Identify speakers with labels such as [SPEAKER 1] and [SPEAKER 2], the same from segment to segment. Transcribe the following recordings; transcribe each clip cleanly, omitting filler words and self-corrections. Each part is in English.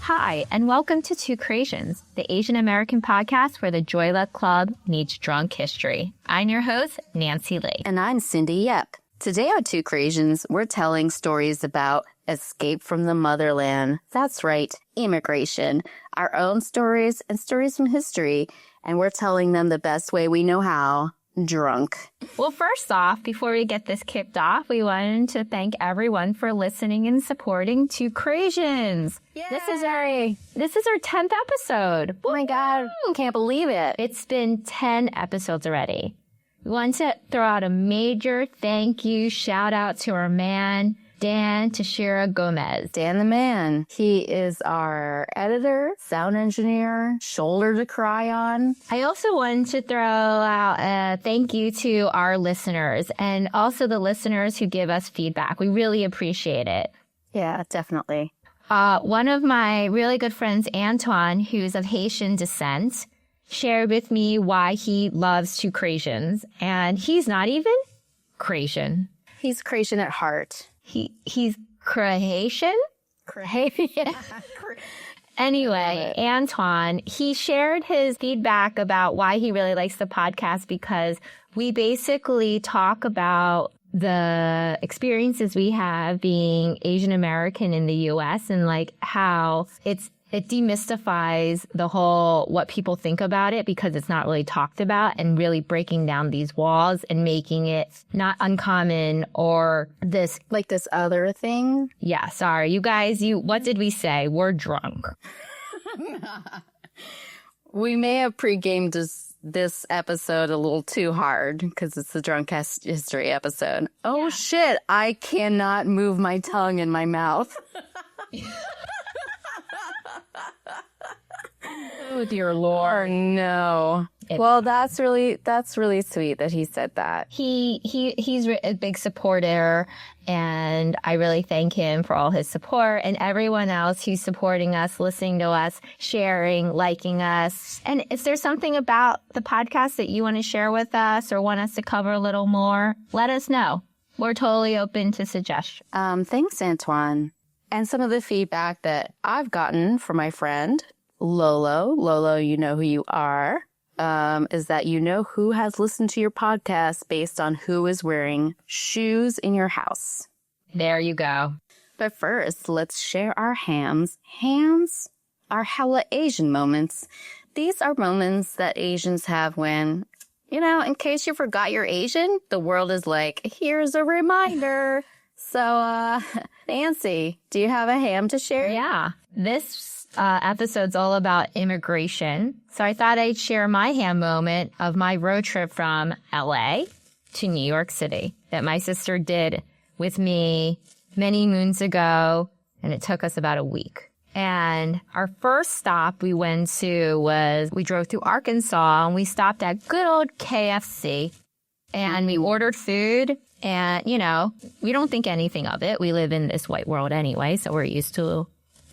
[SPEAKER 1] Hi, and welcome to Two Creations, the Asian American podcast where the Joy Luck Club meets drunk history. I'm your host, Nancy Lee.
[SPEAKER 2] And I'm Cindy Yep. Today on Two Creations, we're telling stories about escape from the motherland. That's right, immigration. Our own stories and stories from history. And we're telling them the best way we know how. Drunk.
[SPEAKER 1] Well, first off, before we get this kicked off, we wanted to thank everyone for listening and supporting Two Creations.
[SPEAKER 2] Yay!
[SPEAKER 1] This is our 10th episode.
[SPEAKER 2] Oh my God, can't believe it.
[SPEAKER 1] It's been 10 episodes already. We want to throw out a major thank you shout out to our man, Dan Teixeira Gomez.
[SPEAKER 2] Dan the man. He is our editor, sound engineer, shoulder to cry on.
[SPEAKER 1] I also wanted to throw out a thank you to our listeners and also the listeners who give us feedback. We really appreciate it.
[SPEAKER 2] Yeah, definitely.
[SPEAKER 1] One of my really good friends, Antoine, who's of Haitian descent, shared with me why he loves Two Creations. And he's not even Creation.
[SPEAKER 2] He's Creation at heart.
[SPEAKER 1] He's Croatian?
[SPEAKER 2] Yeah.
[SPEAKER 1] Anyway, Antoine, he shared his feedback about why he really likes the podcast because we basically talk about the experiences we have being Asian American in the U.S. and like how it demystifies the whole what people think about it because it's not really talked about and really breaking down these walls and making it not uncommon or this
[SPEAKER 2] like this other thing.
[SPEAKER 1] Yeah, sorry. You guys, what did we say? We're drunk.
[SPEAKER 2] We may have pre-gamed this episode a little too hard because it's the drunk history episode. Oh, yeah. Shit. I cannot move my tongue in my mouth.
[SPEAKER 1] Oh, dear Lord.
[SPEAKER 2] No. Well, that's really sweet that he said that.
[SPEAKER 1] He's a big supporter, and I really thank him for all his support and everyone else who's supporting us, listening to us, sharing, liking us. And if there's something about the podcast that you want to share with us or want us to cover a little more, let us know. We're totally open to suggestions.
[SPEAKER 2] Thanks, Antoine. And some of the feedback that I've gotten from my friend, Lolo, you know who you are, is that you know who has listened to your podcast based on who is wearing shoes in your house.
[SPEAKER 1] There you go.
[SPEAKER 2] But first, let's share our hams. Hams are hella Asian moments. These are moments that Asians have when, in case you forgot you're Asian, the world is like, here's a reminder. So, Nancy, do you have a ham to share?
[SPEAKER 1] Yeah. This episode's all about immigration. So I thought I'd share my ham moment of my road trip from LA to New York City that my sister did with me many moons ago, and it took us about a week. And our first stop we went to we drove through Arkansas, and we stopped at good old KFC, and we ordered food. And, we don't think anything of it. We live in this white world anyway, so we're used to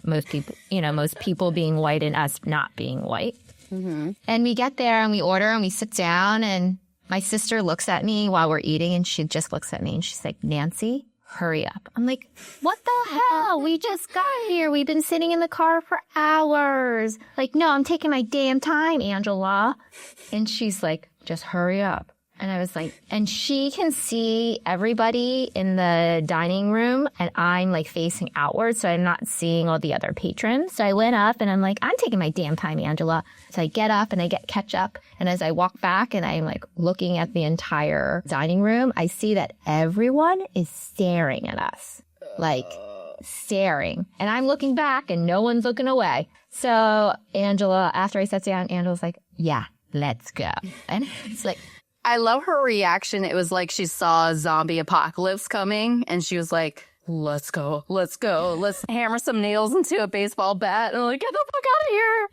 [SPEAKER 1] most people being white and us not being white. Mm-hmm. And we get there and we order and we sit down and my sister looks at me while we're eating and she just looks at me and she's like, Nancy, hurry up. I'm like, what the hell? We just got here. We've been sitting in the car for hours. Like, no, I'm taking my damn time, Angela. And she's like, just hurry up. And I was like, and she can see everybody in the dining room and I'm like facing outward. So I'm not seeing all the other patrons. So I went up and I'm like, I'm taking my damn time, Angela. So I get up and I get ketchup. And as I walk back and I'm like looking at the entire dining room, I see that everyone is staring at us, like staring. And I'm looking back and no one's looking away. So Angela, after I sat down, Angela's like, yeah, let's go. And it's like,
[SPEAKER 2] I love her reaction. It was like she saw a zombie apocalypse coming and she was like, let's go. Let's hammer some nails into a baseball bat. And I'm like, get the fuck out of here.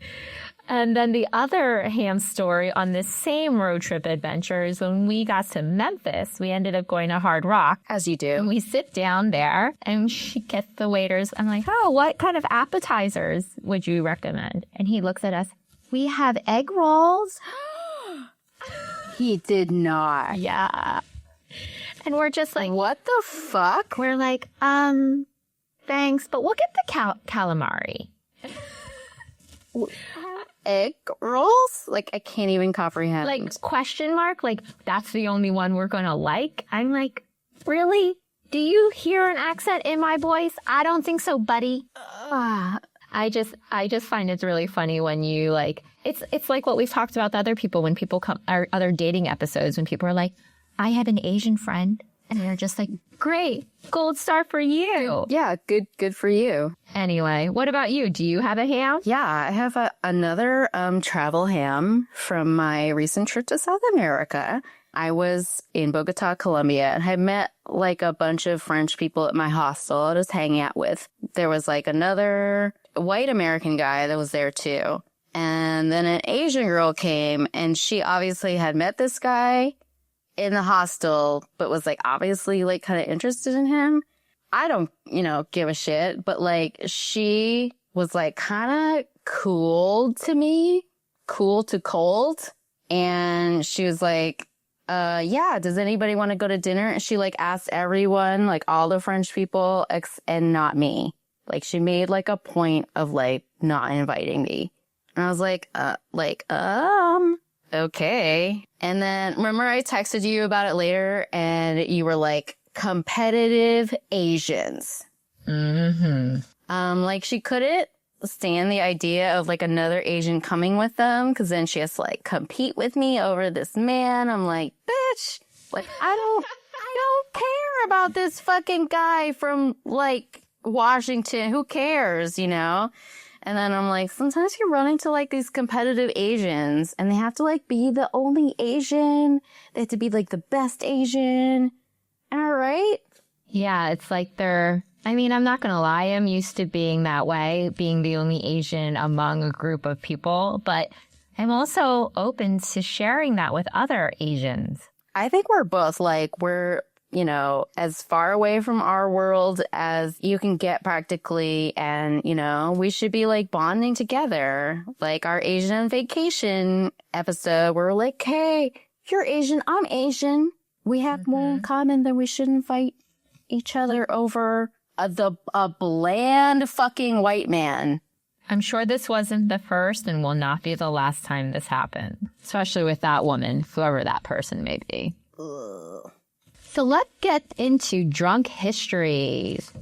[SPEAKER 1] And then the other ham story on this same road trip adventure is when we got to Memphis, we ended up going to Hard Rock.
[SPEAKER 2] As you do.
[SPEAKER 1] And we sit down there and she gets the waiters. I'm like, oh, what kind of appetizers would you recommend? And he looks at us. We have egg rolls.
[SPEAKER 2] He did not.
[SPEAKER 1] Yeah. And we're just like,
[SPEAKER 2] what the fuck?
[SPEAKER 1] We're like, thanks, but we'll get the calamari.
[SPEAKER 2] egg rolls? Like, I can't even comprehend.
[SPEAKER 1] Like, question mark? Like, that's the only one we're going to like? I'm like, really? Do you hear an accent in my voice? I don't think so, buddy. I just find it's really funny when you like, it's like what we've talked about with other people when people come, our other dating episodes, when people are like, I had an Asian friend, and they're just like, great, gold star for you.
[SPEAKER 2] Yeah, good for you.
[SPEAKER 1] Anyway, what about you? Do you have a ham?
[SPEAKER 2] Yeah, I have another travel ham from my recent trip to South America. I was in Bogota, Colombia, and I met like a bunch of French people at my hostel I was hanging out with. There was like another white American guy that was there too. And then an Asian girl came, and she obviously had met this guy in the hostel, but was like obviously like kind of interested in him. I don't, give a shit, but like she was like kind of cool to me, cool to cold. And she was like, yeah, does anybody want to go to dinner? And she like asked everyone, like all the French people and not me. Like she made like a point of like not inviting me. And I was like, okay. And then remember I texted you about it later and you were like, competitive Asians.
[SPEAKER 1] Mm-hmm.
[SPEAKER 2] Like she couldn't stand the idea of like another Asian coming with them, because then she has to like compete with me over this man. I'm like, bitch, like I don't care about this fucking guy from like Washington. Who cares, And then I'm like, sometimes you run into like these competitive Asians and they have to like be the only Asian. They have to be like the best Asian. All right.
[SPEAKER 1] Yeah, it's like I'm not going to lie. I'm used to being that way, being the only Asian among a group of people. But I'm also open to sharing that with other Asians.
[SPEAKER 2] I think we're both like, we're, as far away from our world as you can get practically. And, we should be like bonding together. Like our Asian vacation episode, we're like, hey, you're Asian, I'm Asian. We have more in common than we shouldn't fight each other over a bland fucking white man.
[SPEAKER 1] I'm sure this wasn't the first and will not be the last time this happened, especially with that woman, whoever that person may be.
[SPEAKER 2] Ugh.
[SPEAKER 1] So let's get into drunk histories.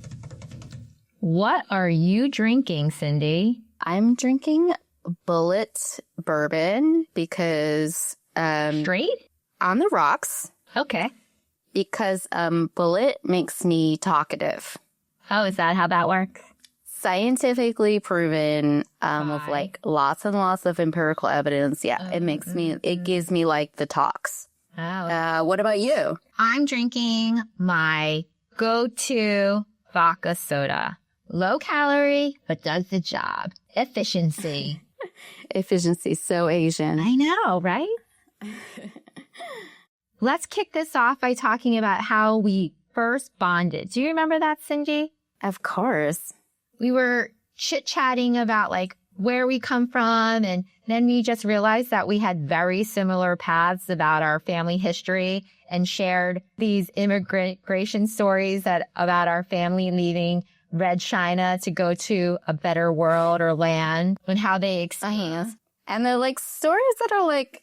[SPEAKER 1] What are you drinking, Cindy?
[SPEAKER 2] I'm drinking Bullet bourbon because
[SPEAKER 1] Straight?
[SPEAKER 2] on the rocks.
[SPEAKER 1] Okay.
[SPEAKER 2] Because Bullet makes me talkative.
[SPEAKER 1] Oh, is that how that works?
[SPEAKER 2] Scientifically proven, with like lots and lots of empirical evidence. Yeah, it gives me like the talks.
[SPEAKER 1] Oh.
[SPEAKER 2] What about you?
[SPEAKER 1] I'm drinking my go-to vodka soda. Low calorie, but does the job. Efficiency.
[SPEAKER 2] Efficiency, so Asian.
[SPEAKER 1] I know, right? Let's kick this off by talking about how we first bonded. Do you remember that, Cindy?
[SPEAKER 2] Of course.
[SPEAKER 1] We were chit-chatting about like where we come from, and then we just realized that we had very similar paths about our family history and shared these immigration stories about our family leaving Red China to go to a better world or land, and how they experienced.
[SPEAKER 2] And they're like stories that are like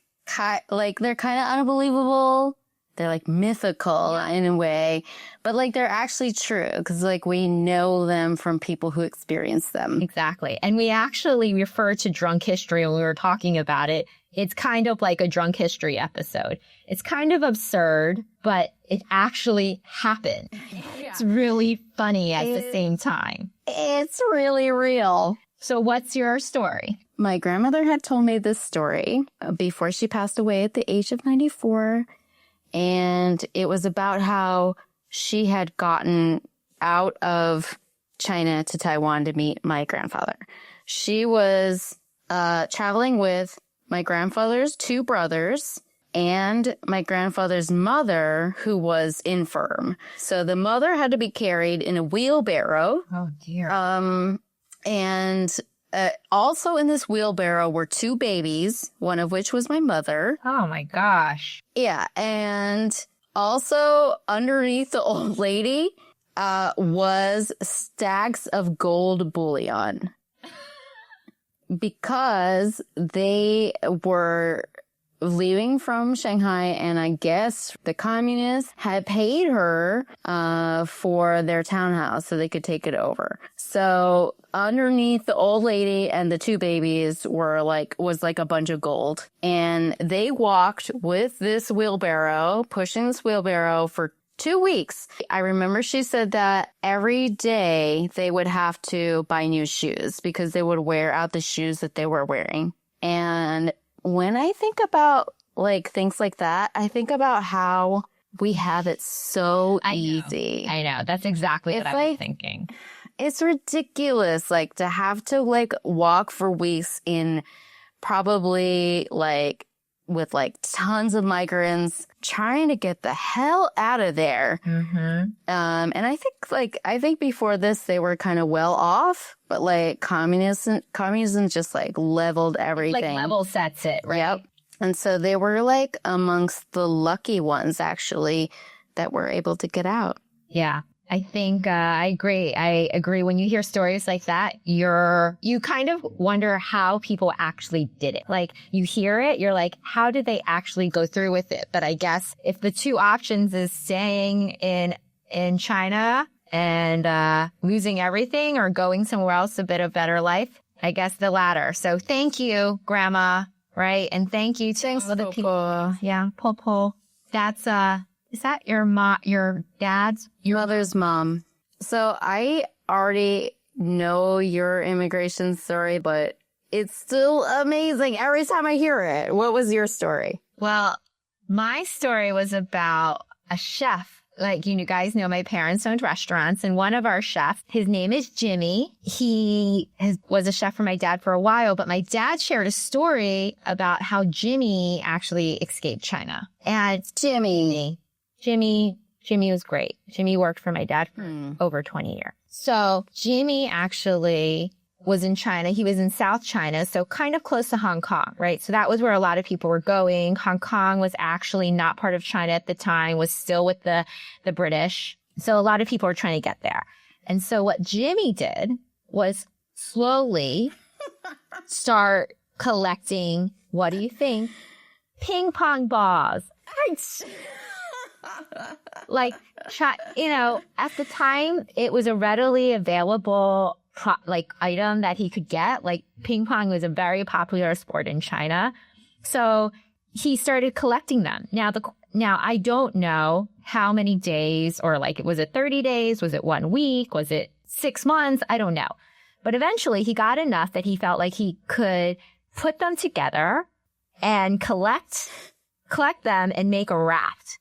[SPEAKER 2] they're kind of unbelievable. They're like mythical in a way, but like they're actually true because like we know them from people who experience them.
[SPEAKER 1] Exactly. And we actually refer to drunk history when we were talking about it. It's kind of like a drunk history episode. It's kind of absurd, but it actually happened. Yeah. It's really funny at the same time.
[SPEAKER 2] It's really real.
[SPEAKER 1] So what's your story?
[SPEAKER 2] My grandmother had told me this story before she passed away at the age of 94. And it was about how she had gotten out of China to Taiwan to meet my grandfather. She was traveling with my grandfather's two brothers and my grandfather's mother, who was infirm. So the mother had to be carried in a wheelbarrow.
[SPEAKER 1] Oh, dear.
[SPEAKER 2] And also in this wheelbarrow were two babies, one of which was my mother.
[SPEAKER 1] Oh, my gosh.
[SPEAKER 2] Yeah, and also underneath the old lady was stacks of gold bullion. because they were leaving from Shanghai, and I guess the communists had paid her for their townhouse so they could take it over. So underneath the old lady and the two babies was like a bunch of gold. And they walked with this wheelbarrow, pushing this wheelbarrow for 2 weeks. I remember she said that every day they would have to buy new shoes because they would wear out the shoes that they were wearing. And when I think about like things like that, I think about how we have it so easy.
[SPEAKER 1] I know. That's exactly what I was thinking.
[SPEAKER 2] It's ridiculous, like to have to like walk for weeks in probably like with like tons of migrants trying to get the hell out of there.
[SPEAKER 1] Mm-hmm.
[SPEAKER 2] And I think before this they were kind of well off, but like communism just like leveled everything.
[SPEAKER 1] Like level sets it, right?
[SPEAKER 2] Yep. And so they were like amongst the lucky ones actually that were able to get out.
[SPEAKER 1] Yeah. I think I agree. I agree. When you hear stories like that, you kind of wonder how people actually did it. Like you hear it, you're like, how did they actually go through with it? But I guess if the two options is staying in China and losing everything or going somewhere else, a bit of better life, I guess the latter. So thank you, Grandma, right? And thank you to all the people. Yeah, Po. That's is that your dad's?
[SPEAKER 2] Your mother's mom. So I already know your immigration story, but it's still amazing every time I hear it. What was your story?
[SPEAKER 1] Well, my story was about a chef. Like, you guys know my parents owned restaurants, and one of our chefs, his name is Jimmy. He was a chef for my dad for a while, but my dad shared a story about how Jimmy actually escaped China. And Jimmy was great. Jimmy worked for my dad for over 20 years. So Jimmy actually was in China. He was in South China, so kind of close to Hong Kong, right? So that was where a lot of people were going. Hong Kong was actually not part of China at the time, was still with the British. So a lot of people were trying to get there. And so what Jimmy did was slowly start collecting, what do you think? Ping pong balls. Like, at the time, it was a readily available item that he could get. Like, ping pong was a very popular sport in China. So he started collecting them. Now I don't know how many days, or was it 30 days? Was it 1 week? Was it 6 months? I don't know. But eventually he got enough that he felt like he could put them together and collect them and make a raft.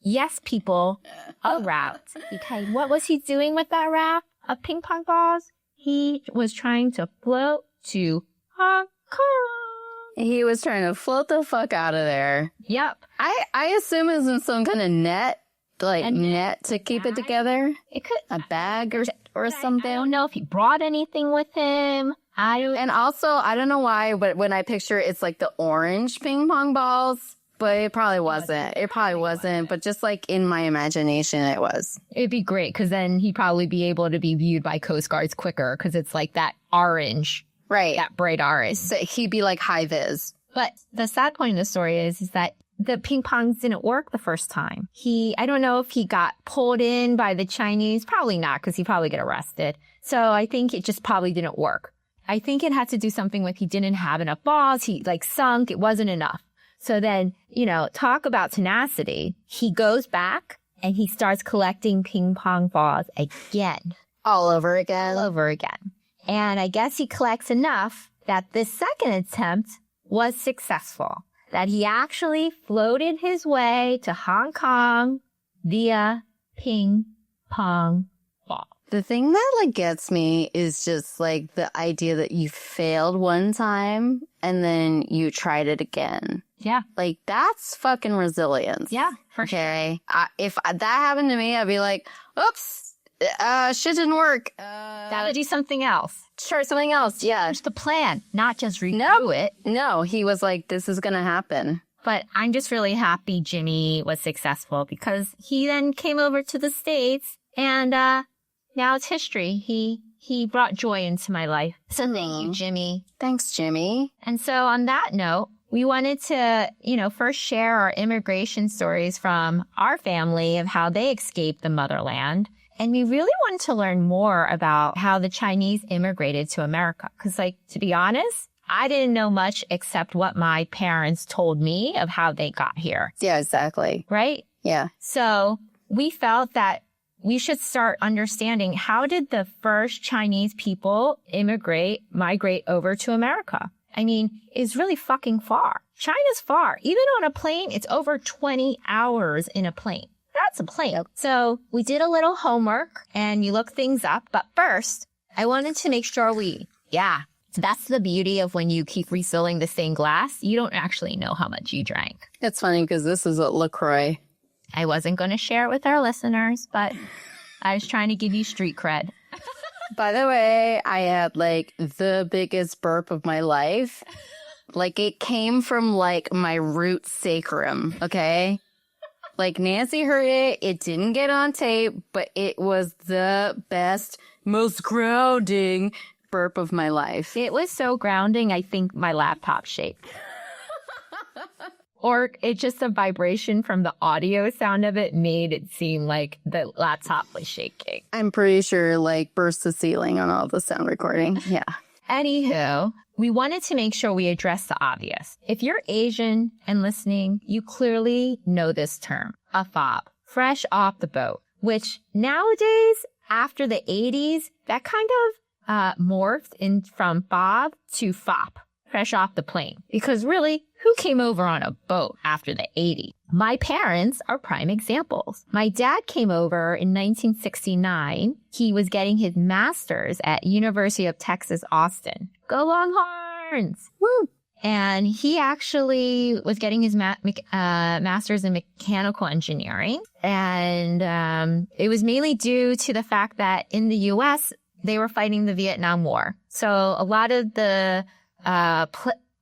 [SPEAKER 1] Yes, people, a raft. Because what was he doing with that raft of ping pong balls? He was trying to float to Hong Kong.
[SPEAKER 2] He was trying to float the fuck out of there.
[SPEAKER 1] Yep.
[SPEAKER 2] I assume it was in some kind of net, net to keep it together.
[SPEAKER 1] It could
[SPEAKER 2] a bag or something.
[SPEAKER 1] I don't know if he brought anything with him.
[SPEAKER 2] And also, I don't know why, but when I picture it's like the orange ping pong balls. But it probably wasn't. It probably wasn't. But just like in my imagination, it was.
[SPEAKER 1] It'd be great because then he'd probably be able to be viewed by Coast Guards quicker because it's like that orange.
[SPEAKER 2] Right.
[SPEAKER 1] That bright orange.
[SPEAKER 2] So he'd be like high vis.
[SPEAKER 1] But the sad point of the story is that the ping pongs didn't work the first time. I don't know if he got pulled in by the Chinese. Probably not because he'd probably get arrested. So I think it just probably didn't work. I think it had to do something with he didn't have enough balls. He sunk. It wasn't enough. So then, talk about tenacity. He goes back and he starts collecting ping pong balls again.
[SPEAKER 2] All over again.
[SPEAKER 1] And I guess he collects enough that this second attempt was successful. That he actually floated his way to Hong Kong via ping pong ball.
[SPEAKER 2] The thing that gets me is just the idea that you failed one time and then you tried it again.
[SPEAKER 1] Yeah.
[SPEAKER 2] That's fucking resilience.
[SPEAKER 1] Yeah, for
[SPEAKER 2] sure. If that happened to me, I'd be like, oops, shit didn't work.
[SPEAKER 1] Gotta do something else.
[SPEAKER 2] Sure, something else, yeah.
[SPEAKER 1] There's the plan, not just redo it.
[SPEAKER 2] No, he was like, this is gonna happen.
[SPEAKER 1] But I'm just really happy Jimmy was successful because he then came over to the States and now it's history. He he brought joy into my life. So thank you, Jimmy.
[SPEAKER 2] Thanks, Jimmy.
[SPEAKER 1] And so on that note, we wanted to, first share our immigration stories from our family of how they escaped the motherland. And we really wanted to learn more about how the Chinese immigrated to America. Because, to be honest, I didn't know much except what my parents told me of how they got here.
[SPEAKER 2] Yeah, exactly.
[SPEAKER 1] Right?
[SPEAKER 2] Yeah.
[SPEAKER 1] So we felt that we should start understanding, how did the first Chinese people migrate over to America? I mean, it's really fucking far. China's far. Even on a plane, it's over 20 hours in a plane. That's a plane. Yep. So we did a little homework and you look things up. But first, I wanted to make sure that's the beauty of when you keep refilling the same glass. You don't actually know how much you drank.
[SPEAKER 2] It's funny because this is a LaCroix.
[SPEAKER 1] I wasn't going to share it with our listeners, but I was trying to give you street cred.
[SPEAKER 2] By the way, I had the biggest burp of my life. It came from my root sacrum, okay? Nancy heard it. It didn't get on tape, but it was the best, most grounding burp of my life.
[SPEAKER 1] It was so grounding, I think my laptop shaked. Or it's just a vibration from the audio sound of it made it seem like the laptop was shaking.
[SPEAKER 2] I'm pretty sure burst the ceiling on all the sound recording. Yeah.
[SPEAKER 1] Anywho, we wanted to make sure we address the obvious. If you're Asian and listening, you clearly know this term, a fob, fresh off the boat, which nowadays, after the 80s, that kind of morphed in from fob to fop, fresh off the plane. Because really, who came over on a boat after the 80s? My parents are prime examples. My dad came over in 1969. He was getting his master's at University of Texas, Austin. Go Longhorns! Woo! And he actually was getting his master's in mechanical engineering. And it was mainly due to the fact that in the U.S., they were fighting the Vietnam War. So a lot of the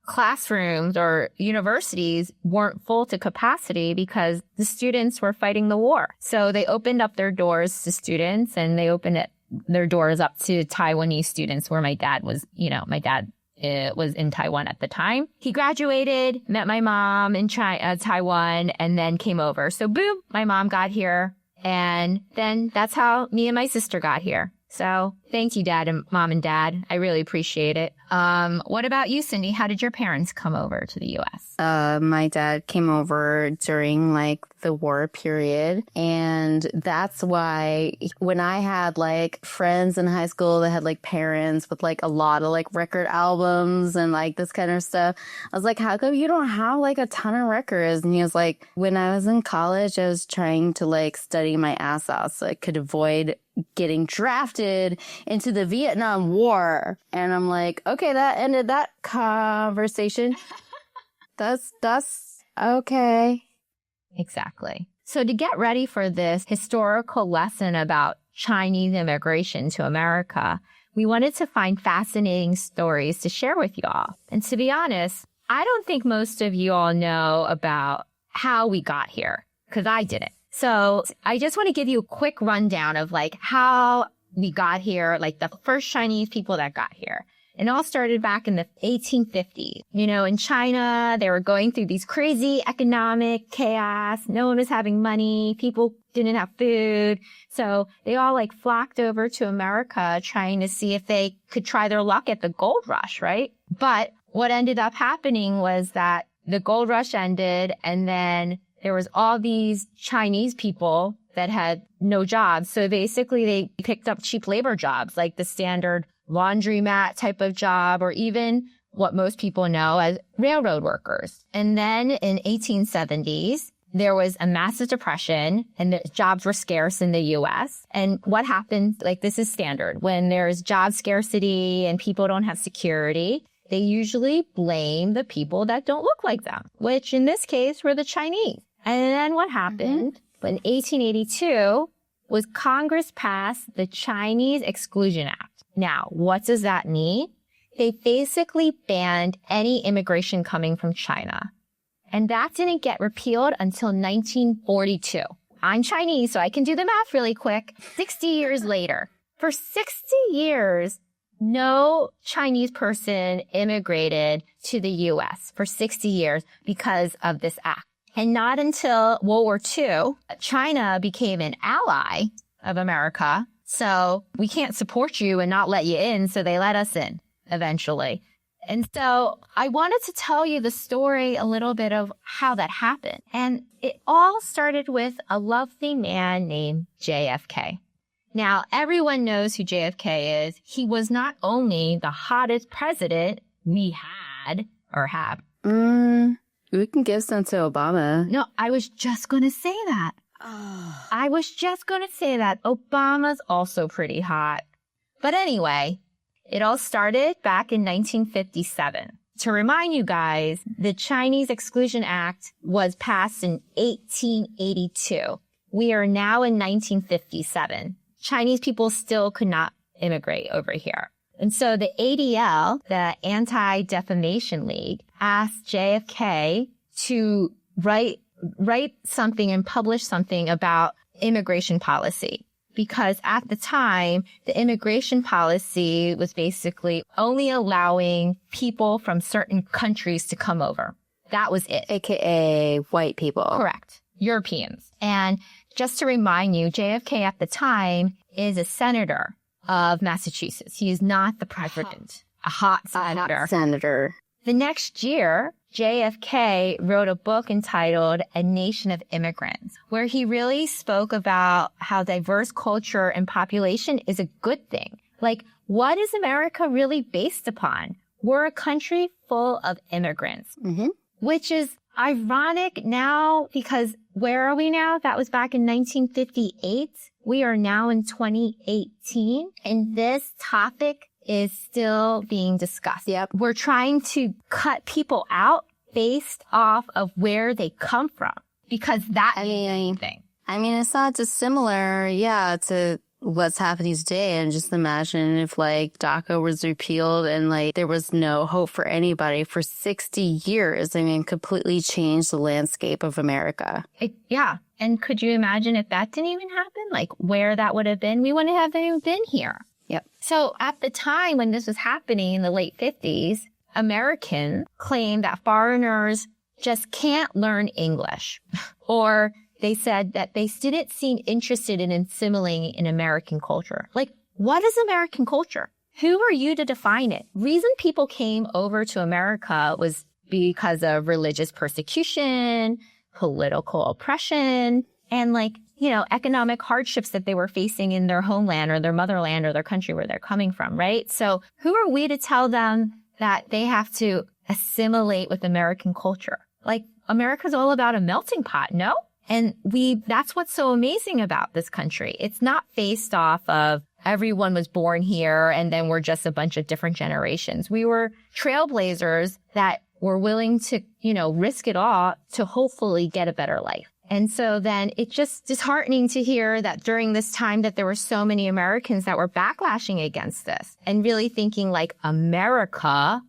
[SPEAKER 1] classrooms or universities weren't full to capacity because the students were fighting the war. So they opened up their doors to students, and they opened their doors up to Taiwanese students, where my dad was in Taiwan at the time. He graduated, met my mom in Taiwan, and then came over. So boom, my mom got here. And then that's how me and my sister got here. So thank you, Dad and Mom and Dad. I really appreciate it. What about you, Cindy? How did your parents come over to the U.S.?
[SPEAKER 2] My dad came over during the war period. And that's why when I had friends in high school that had parents with a lot of record albums and this kind of stuff, I was like, how come you don't have a ton of records? And he was like, when I was in college, I was trying to study my ass off so I could avoid getting drafted into the Vietnam War. And I'm like, okay, that ended that conversation. That's okay.
[SPEAKER 1] Exactly. So to get ready for this historical lesson about Chinese immigration to America, we wanted to find fascinating stories to share with y'all. And to be honest, I don't think most of you all know about how we got here, because I didn't. So I just want to give you a quick rundown of how we got here, the first Chinese people that got here. It all started back in the 1850s. In China, they were going through these crazy economic chaos. No one was having money. People didn't have food. So they all flocked over to America trying to see if they could try their luck at the gold rush, right? But what ended up happening was that the gold rush ended, and then there was all these Chinese people that had no jobs. So basically they picked up cheap labor jobs, like the standard laundromat type of job, or even what most people know as railroad workers. And then in 1870s, there was a massive depression and the jobs were scarce in the U.S. And what happened, this is standard, when there's job scarcity and people don't have security, they usually blame the people that don't look like them, which in this case were the Chinese. And then what happened in 1882 was Congress passed the Chinese Exclusion Act. Now, what does that mean? They basically banned any immigration coming from China. And that didn't get repealed until 1942. I'm Chinese, so I can do the math really quick. 60 years later. For 60 years, no Chinese person immigrated to the U.S. for 60 years because of this act. And not until World War II, China became an ally of America. So we can't support you and not let you in. So they let us in eventually. And so I wanted to tell you the story a little bit of how that happened. And it all started with a lovely man named JFK. Now, everyone knows who JFK is. He was not only the hottest president we had or have.
[SPEAKER 2] We can give some to Obama.
[SPEAKER 1] No, I was just going to say that. I was just going to say that. Obama's also pretty hot. But anyway, it all started back in 1957. To remind you guys, the Chinese Exclusion Act was passed in 1882. We are now in 1957. Chinese people still could not immigrate over here. And so the ADL, the Anti-Defamation League, asked JFK to write something and publish something about immigration policy. Because at the time, the immigration policy was basically only allowing people from certain countries to come over. That was it.
[SPEAKER 2] AKA white people.
[SPEAKER 1] Correct. Europeans. And just to remind you, JFK at the time is a senator of Massachusetts. He is not the president. A hot senator.
[SPEAKER 2] Not senator.
[SPEAKER 1] The next year, JFK wrote a book entitled A Nation of Immigrants, where he really spoke about how diverse culture and population is a good thing. Like, what is America really based upon? We're a country full of immigrants, which is ironic now because where are we now? That was back in 1958. We are now in 2018, and this topic is still being discussed.
[SPEAKER 2] Yep.
[SPEAKER 1] We're trying to cut people out based off of where they come from because that is the thing.
[SPEAKER 2] I mean, it's not dissimilar, to what's happening today. And just imagine if like DACA was repealed and like there was no hope for anybody for 60 years. I mean, completely changed the landscape of America.
[SPEAKER 1] Yeah. And could you imagine if that didn't even happen? Like where that would have been? We wouldn't have even been here.
[SPEAKER 2] Yep.
[SPEAKER 1] So at the time when this was happening in the late 50s, Americans claimed that foreigners just can't learn English. Or they said that they didn't seem interested in assimilating in American culture. Like, what is American culture? Who are you to define it? Reason people came over to America was because of religious persecution, political oppression, and economic hardships that they were facing in their homeland or their motherland or their country where they're coming from, right? So who are we to tell them that they have to assimilate with American culture? Like, America's all about a melting pot, no? And that's what's so amazing about this country. It's not based off of everyone was born here and then we're just a bunch of different generations. We were trailblazers that were willing to, risk it all to hopefully get a better life. And so then it's just disheartening to hear that during this time that there were so many Americans that were backlashing against this and really thinking like America.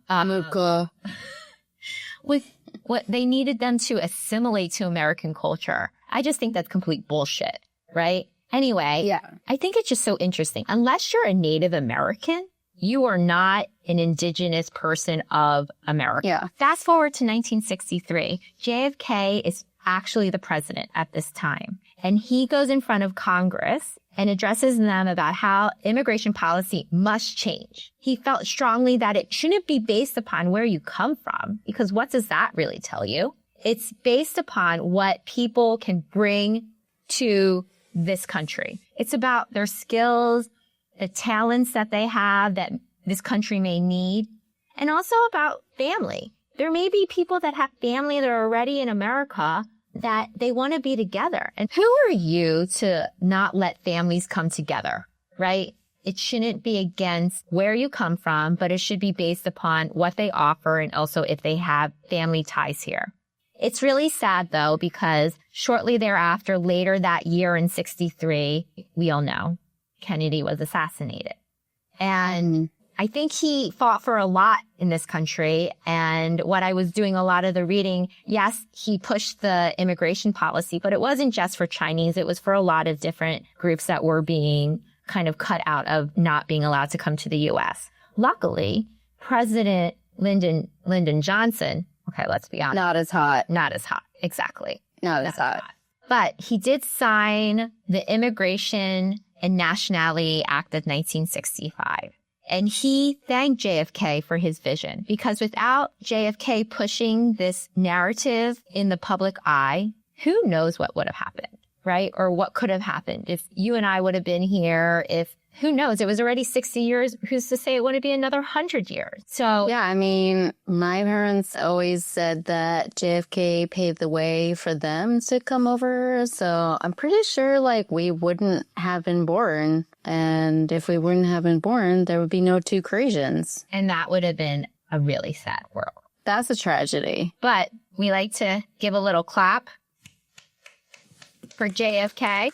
[SPEAKER 1] With what they needed them to assimilate to American culture. I just think that's complete bullshit, right? Anyway,
[SPEAKER 2] yeah.
[SPEAKER 1] I think it's just so interesting. Unless you're a Native American, you are not an indigenous person of America.
[SPEAKER 2] Yeah.
[SPEAKER 1] Fast forward to 1963. JFK is actually the president at this time. And he goes in front of Congress and addresses them about how immigration policy must change. He felt strongly that it shouldn't be based upon where you come from, because what does that really tell you? It's based upon what people can bring to this country. It's about their skills, the talents that they have that this country may need, and also about family. There may be people that have family that are already in America that they want to be together. And who are you to not let families come together, right? It shouldn't be against where you come from, but it should be based upon what they offer and also if they have family ties here. It's really sad, though, because shortly thereafter, later that year in 63, we all know Kennedy was assassinated. And I think he fought for a lot in this country. And what I was doing a lot of the reading, yes, he pushed the immigration policy, but it wasn't just for Chinese. It was for a lot of different groups that were being kind of cut out of not being allowed to come to the U.S. Luckily, President Lyndon Johnson, okay, let's be honest.
[SPEAKER 2] Not as hot.
[SPEAKER 1] Not as hot. Exactly.
[SPEAKER 2] Not as hot.
[SPEAKER 1] But he did sign the Immigration and Nationality Act of 1965. And he thanked JFK for his vision, because without JFK pushing this narrative in the public eye, who knows what would have happened, right? Or what could have happened if you and I would have been here, if who knows? It was already 60 years. Who's to say it wouldn't be another 100 years? So
[SPEAKER 2] yeah, I mean, my parents always said that JFK paved the way for them to come over. So I'm pretty sure like we wouldn't have been born. And if we wouldn't have been born, there would be no two Caucasians.
[SPEAKER 1] And that would have been a really sad world.
[SPEAKER 2] That's a tragedy.
[SPEAKER 1] But we like to give a little clap for JFK.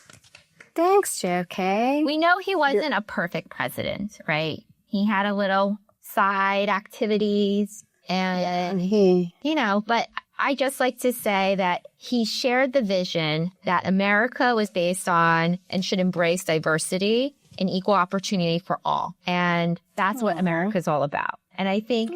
[SPEAKER 2] Thanks, JFK.
[SPEAKER 1] We know he wasn't a perfect president, right? He had a little side activities and, but I just like to say that he shared the vision that America was based on and should embrace diversity and equal opportunity for all. And that's what America's all about. And I think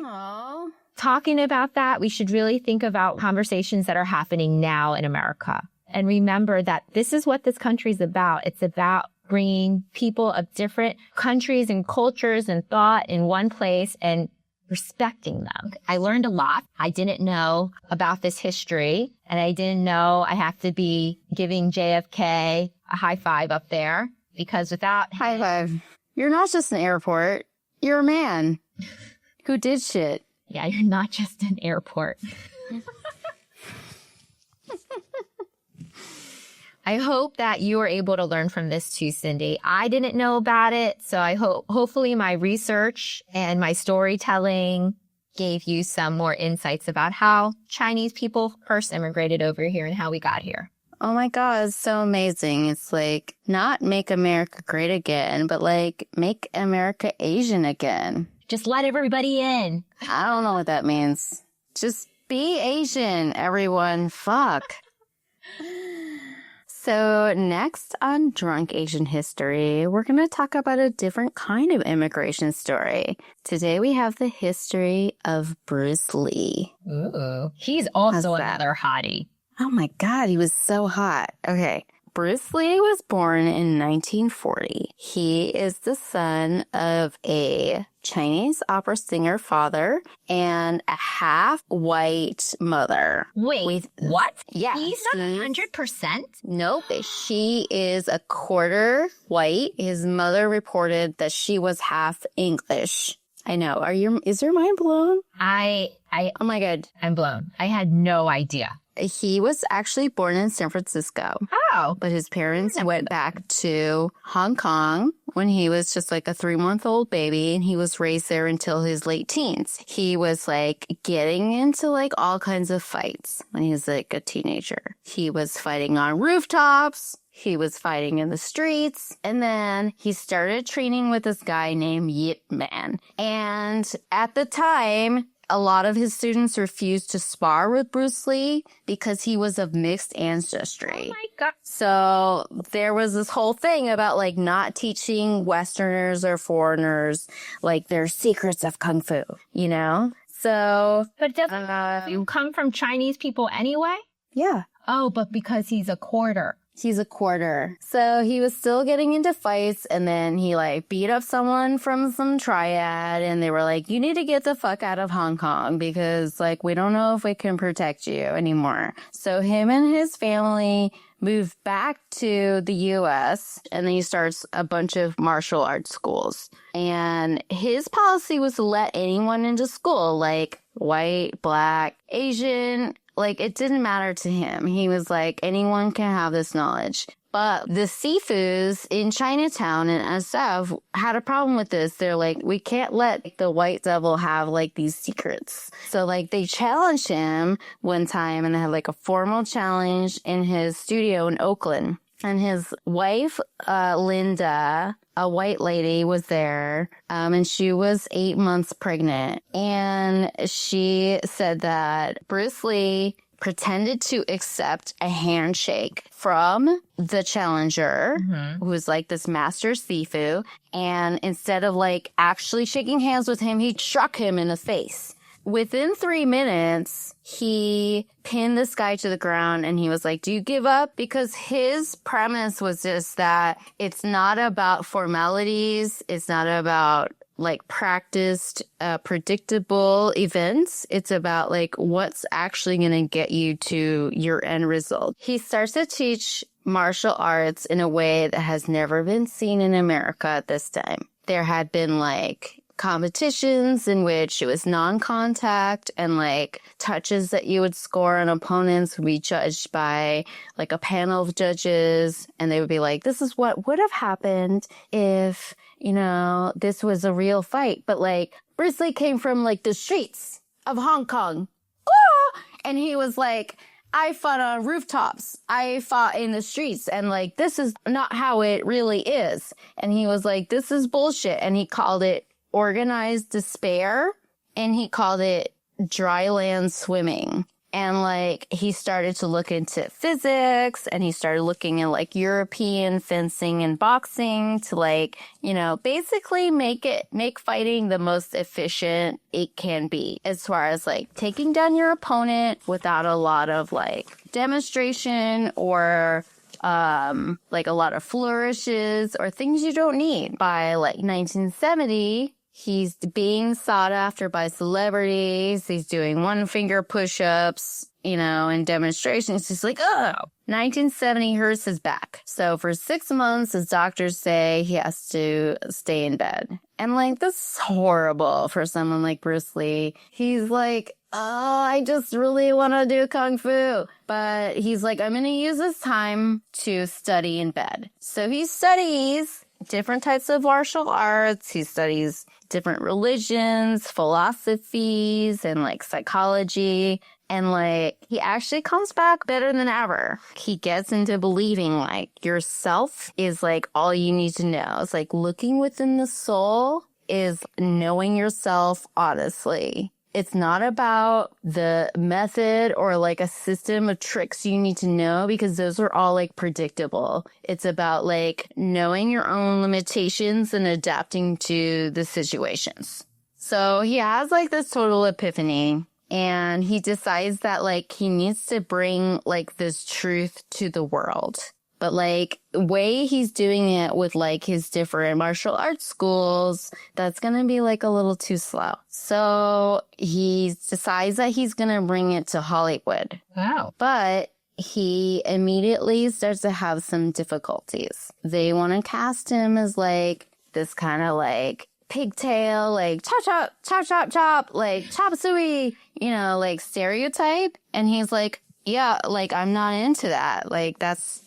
[SPEAKER 1] talking about that, we should really think about conversations that are happening now in America. And remember that this is what this country's about. It's about bringing people of different countries and cultures and thought in one place and respecting them. I learned a lot. I didn't know about this history, and I didn't know I have to be giving JFK a high five up there, because without
[SPEAKER 2] high five, you're not just an airport. You're a man who did shit.
[SPEAKER 1] Yeah, you're not just an airport. I hope that you were able to learn from this too, Cindy. I didn't know about it, so I hopefully my research and my storytelling gave you some more insights about how Chinese people first immigrated over here and how we got here.
[SPEAKER 2] Oh my God, it's so amazing. It's like not make America great again, but like make America Asian again.
[SPEAKER 1] Just let everybody in.
[SPEAKER 2] I don't know what that means. Just be Asian, everyone. Fuck. So next on Drunk Asian History, we're going to talk about a different kind of immigration story. Today we have the history of Bruce Lee.
[SPEAKER 1] Ooh, he's also another hottie.
[SPEAKER 2] Oh my God, he was so hot. Okay. Bruce Lee was born in 1940. He is the son of a Chinese opera singer father and a half-white mother.
[SPEAKER 1] Wait, what?
[SPEAKER 2] Yeah.
[SPEAKER 1] He's not 100%?
[SPEAKER 2] Nope. She is a quarter white. His mother reported that she was half English. I know. Is your mind blown?
[SPEAKER 1] Oh my God. I'm blown. I had no idea.
[SPEAKER 2] He was actually born in San Francisco.
[SPEAKER 1] Oh.
[SPEAKER 2] But his parents went back to Hong Kong when he was just like a 3-month-old baby, and he was raised there until his late teens. He was like getting into like all kinds of fights when he was like a teenager. He was fighting on rooftops. He was fighting in the streets. And then he started training with this guy named Yip Man. And at the time, a lot of his students refused to spar with Bruce Lee because he was of mixed ancestry.
[SPEAKER 1] Oh my God.
[SPEAKER 2] So there was this whole thing about like not teaching Westerners or foreigners like their secrets of Kung Fu, you know? So.
[SPEAKER 1] But doesn't you come from Chinese people anyway?
[SPEAKER 2] Yeah.
[SPEAKER 1] Oh, but because he's a quarter.
[SPEAKER 2] He's a quarter. So he was still getting into fights, and then he like beat up someone from some triad, and they were like, you need to get the fuck out of Hong Kong because like we don't know if we can protect you anymore. So him and his family moved back to the U.S., and then he starts a bunch of martial arts schools. And his policy was to let anyone into school, like white, black, Asian. Like, it didn't matter to him. He was like, anyone can have this knowledge. But the Sifus in Chinatown and SF had a problem with this. They're like, we can't let the white devil have like these secrets. So like they challenged him one time, and they had like a formal challenge in his studio in Oakland. And his wife, Linda, a white lady, was there, and she was 8 months pregnant. And she said that Bruce Lee pretended to accept a handshake from the challenger, who was like this master spew. And instead of like actually shaking hands with him, he struck him in the face. Within 3 minutes, he pinned this guy to the ground and he was like, do you give up? Because his premise was just that it's not about formalities. It's not about like practiced, predictable events. It's about like what's actually going to get you to your end result. He starts to teach martial arts in a way that has never been seen in America at this time. There had been like competitions in which it was non-contact and like touches that you would score on opponents would be judged by like a panel of judges, and they would be like, this is what would have happened if, you know, this was a real fight. But like Bruce Lee came from like the streets of Hong Kong. Ah! And he was like, I fought on rooftops. I fought in the streets. And like, this is not how it really is. And he was like, this is bullshit. And he called it organized despair, and he called it dry land swimming. And like, he started to look into physics, and he started looking at like European fencing and boxing to like, you know, basically make fighting the most efficient it can be, as far as like taking down your opponent without a lot of like demonstration or like a lot of flourishes or things you don't need. By like 1970, he's being sought after by celebrities. He's doing one-finger push-ups, you know, and demonstrations. He's like, oh. 1970 hurts his back. So for 6 months, his doctors say he has to stay in bed. And like, this is horrible for someone like Bruce Lee. He's like, oh, I just really want to do Kung Fu. But he's like, I'm going to use this time to study in bed. So he studies different types of martial arts. He studies different religions, philosophies, and like psychology. And like, he actually comes back better than ever. He gets into believing like yourself is like all you need to know. It's like looking within the soul is knowing yourself honestly. It's not about the method or like a system of tricks you need to know, because those are all like predictable. It's about like knowing your own limitations and adapting to the situations. So he has like this total epiphany, and he decides that like he needs to bring like this truth to the world. But like the way he's doing it with like his different martial arts schools, that's going to be like a little too slow. So he decides that he's going to bring it to Hollywood.
[SPEAKER 1] Wow.
[SPEAKER 2] But he immediately starts to have some difficulties. They want to cast him as like this kind of like pigtail, like chop, chop, chop, chop, chop, like chop suey, you know, like stereotype. And he's like, yeah, like I'm not into that. Like that's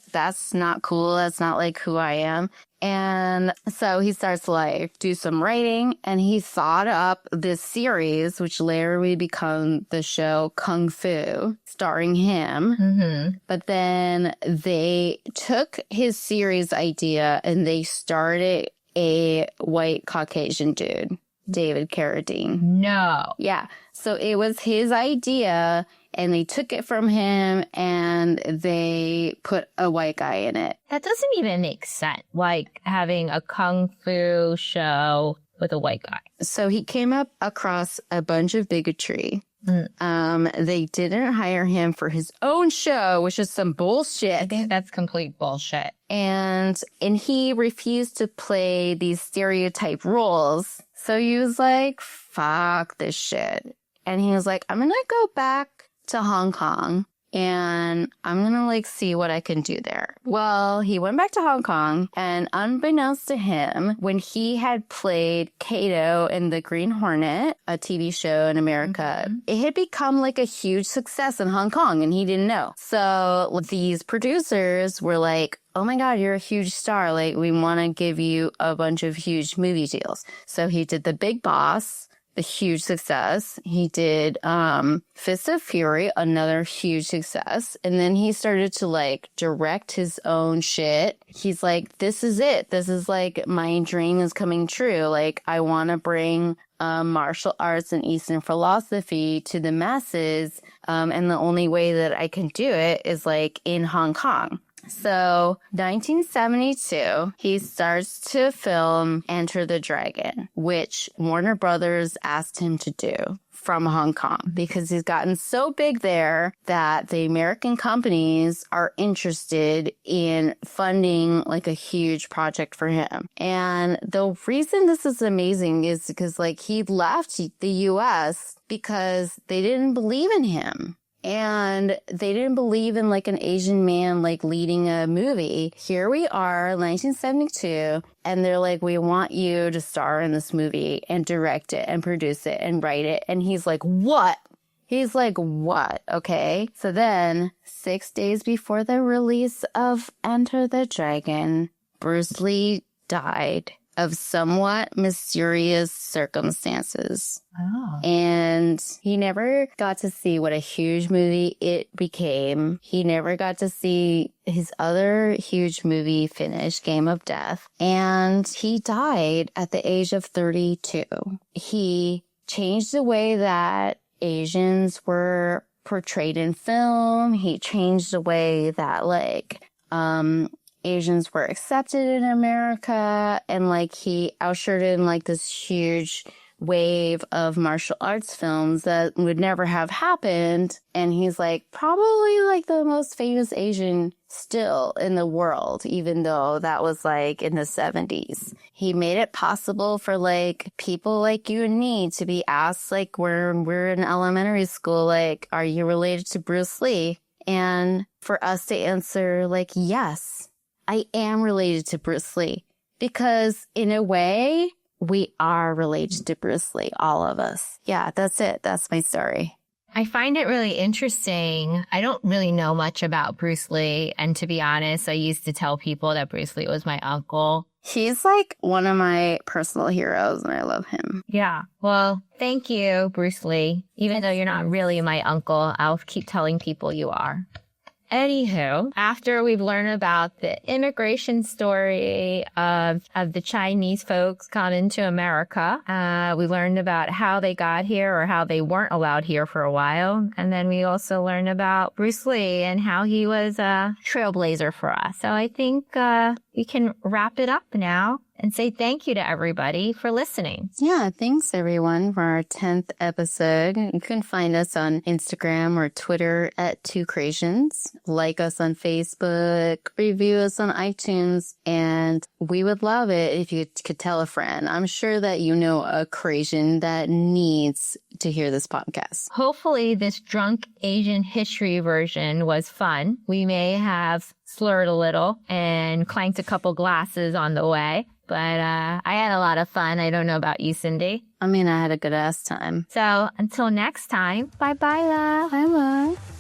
[SPEAKER 2] not cool. That's not like who I am. And so he starts to like do some writing, and he thought up this series, which later would become the show Kung Fu, starring him.
[SPEAKER 1] Mm-hmm.
[SPEAKER 2] But then they took his series idea and they started a white Caucasian dude, David Carradine.
[SPEAKER 1] No.
[SPEAKER 2] Yeah. So it was his idea, and they took it from him and they put a white guy in it.
[SPEAKER 1] That doesn't even make sense. Like having a Kung Fu show with a white guy.
[SPEAKER 2] So he came up across a bunch of bigotry. They didn't hire him for his own show, which is some bullshit.
[SPEAKER 1] I think that's complete bullshit.
[SPEAKER 2] And he refused to play these stereotype roles. So he was like, fuck this shit. And he was like, I'm going to go back to Hong Kong and I'm going to like see what I can do there. Well, he went back to Hong Kong, and unbeknownst to him, when he had played Kato in The Green Hornet, a TV show in America, it had become like a huge success in Hong Kong, and he didn't know. So these producers were like, oh my God, you're a huge star. Like, we want to give you a bunch of huge movie deals. So he did The Big Boss, a huge success. He did Fist of Fury, another huge success. And then he started to like direct his own shit. He's like, this is it. This is like my dream is coming true. Like, I want to bring martial arts and Eastern philosophy to the masses. And the only way that I can do it is like in Hong Kong. So, 1972, he starts to film Enter the Dragon, which Warner Brothers asked him to do from Hong Kong because he's gotten so big there that the American companies are interested in funding like a huge project for him. And the reason this is amazing is because like he left the US because they didn't believe in him. And they didn't believe in like an Asian man like leading a movie. Here we are, 1972, and they're like, we want you to star in this movie and direct it and produce it and write it. And he's like, what? He's like, what? Okay. So then 6 days before the release of Enter the Dragon, Bruce Lee died of somewhat mysterious circumstances.
[SPEAKER 1] Oh.
[SPEAKER 2] And he never got to see what a huge movie it became. He never got to see his other huge movie finish, Game of Death. And he died at the age of 32. He changed the way that Asians were portrayed in film. He changed the way that Asians were accepted in America, and like he ushered in like this huge wave of martial arts films that would never have happened. And he's like probably like the most famous Asian still in the world, even though that was like in the 70s. He made it possible for like people like you and me to be asked like when we're in elementary school, like, are you related to Bruce Lee? And for us to answer like, yes, I am related to Bruce Lee, because in a way, we are related to Bruce Lee, all of us. Yeah, that's it. That's my story.
[SPEAKER 1] I find it really interesting. I don't really know much about Bruce Lee. And to be honest, I used to tell people that Bruce Lee was my uncle.
[SPEAKER 2] He's like one of my personal heroes and I love him.
[SPEAKER 1] Yeah. Well, thank you, Bruce Lee. Even though you're not really my uncle, I'll keep telling people you are. Anywho, after we've learned about the immigration story of the Chinese folks coming to America, we learned about how they got here or how they weren't allowed here for a while. And then we also learned about Bruce Lee and how he was a trailblazer for us. So I think we can wrap it up now and say thank you to everybody for listening.
[SPEAKER 2] Yeah, thanks everyone for our 10th episode. You can find us on Instagram or Twitter at 2Creations. Like us on Facebook, review us on iTunes, and we would love it if you could tell a friend. I'm sure that you know a Creation that needs to hear this podcast.
[SPEAKER 1] Hopefully this drunk Asian history version was fun. We may have slurred a little and clanked a couple glasses on the way. But I had a lot of fun. I don't know about you, Cindy.
[SPEAKER 2] I mean, I had a good ass time.
[SPEAKER 1] So until next time, bye-bye, love.
[SPEAKER 2] Bye, love.